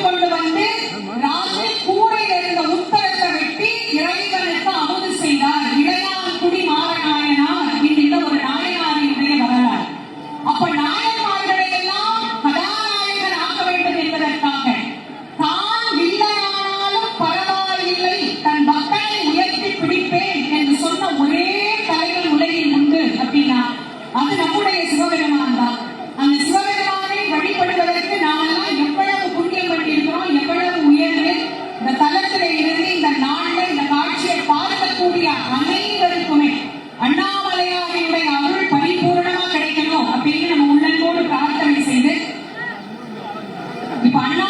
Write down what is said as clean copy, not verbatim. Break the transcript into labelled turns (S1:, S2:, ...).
S1: கொண்டு வந்து ராத்திரி கூரையில் இருந்த உத்தரத்தை வெட்டி இறைவனுக்கு அமுது செய்தார். இளையான்குடி மாறநாயனார் என்கிற ஒரு நாயனாரினுடைய வரலாறு. அப்ப நாயன்மார்களை எல்லாம் கதாநாயகன் ஆக்க வேண்டும் என்பதற்காக தான் வில்லனானாலும் பரவாயில்லை, தன் பக்தனை உயர்த்தி பிடிப்பேன் என்று சொன்ன ஒரே தலைவர் உலகில் உண்டு அப்படின்னா அது நம்முடைய சிவபெருமான் தான். அந்த சிவபெருமானை வழிபடுவதற்கு நாமெல்லாம் எவ்வளவு புண்ணியம் பண்ணியிருக்கிறோம், எவ்வளவு உயர்வு. இந்த தலத்திலே இருந்து இந்த நாளில் இந்த காட்சியை பார்க்கக்கூடிய அனைவருக்குமே அண்ணாமலையாருடைய அருள் பரிபூர்ணமா கிடைக்கணும் அப்படின்னு நம்ம உள்ளன்போடு பிரார்த்தனை செய்து இப்ப அண்ணா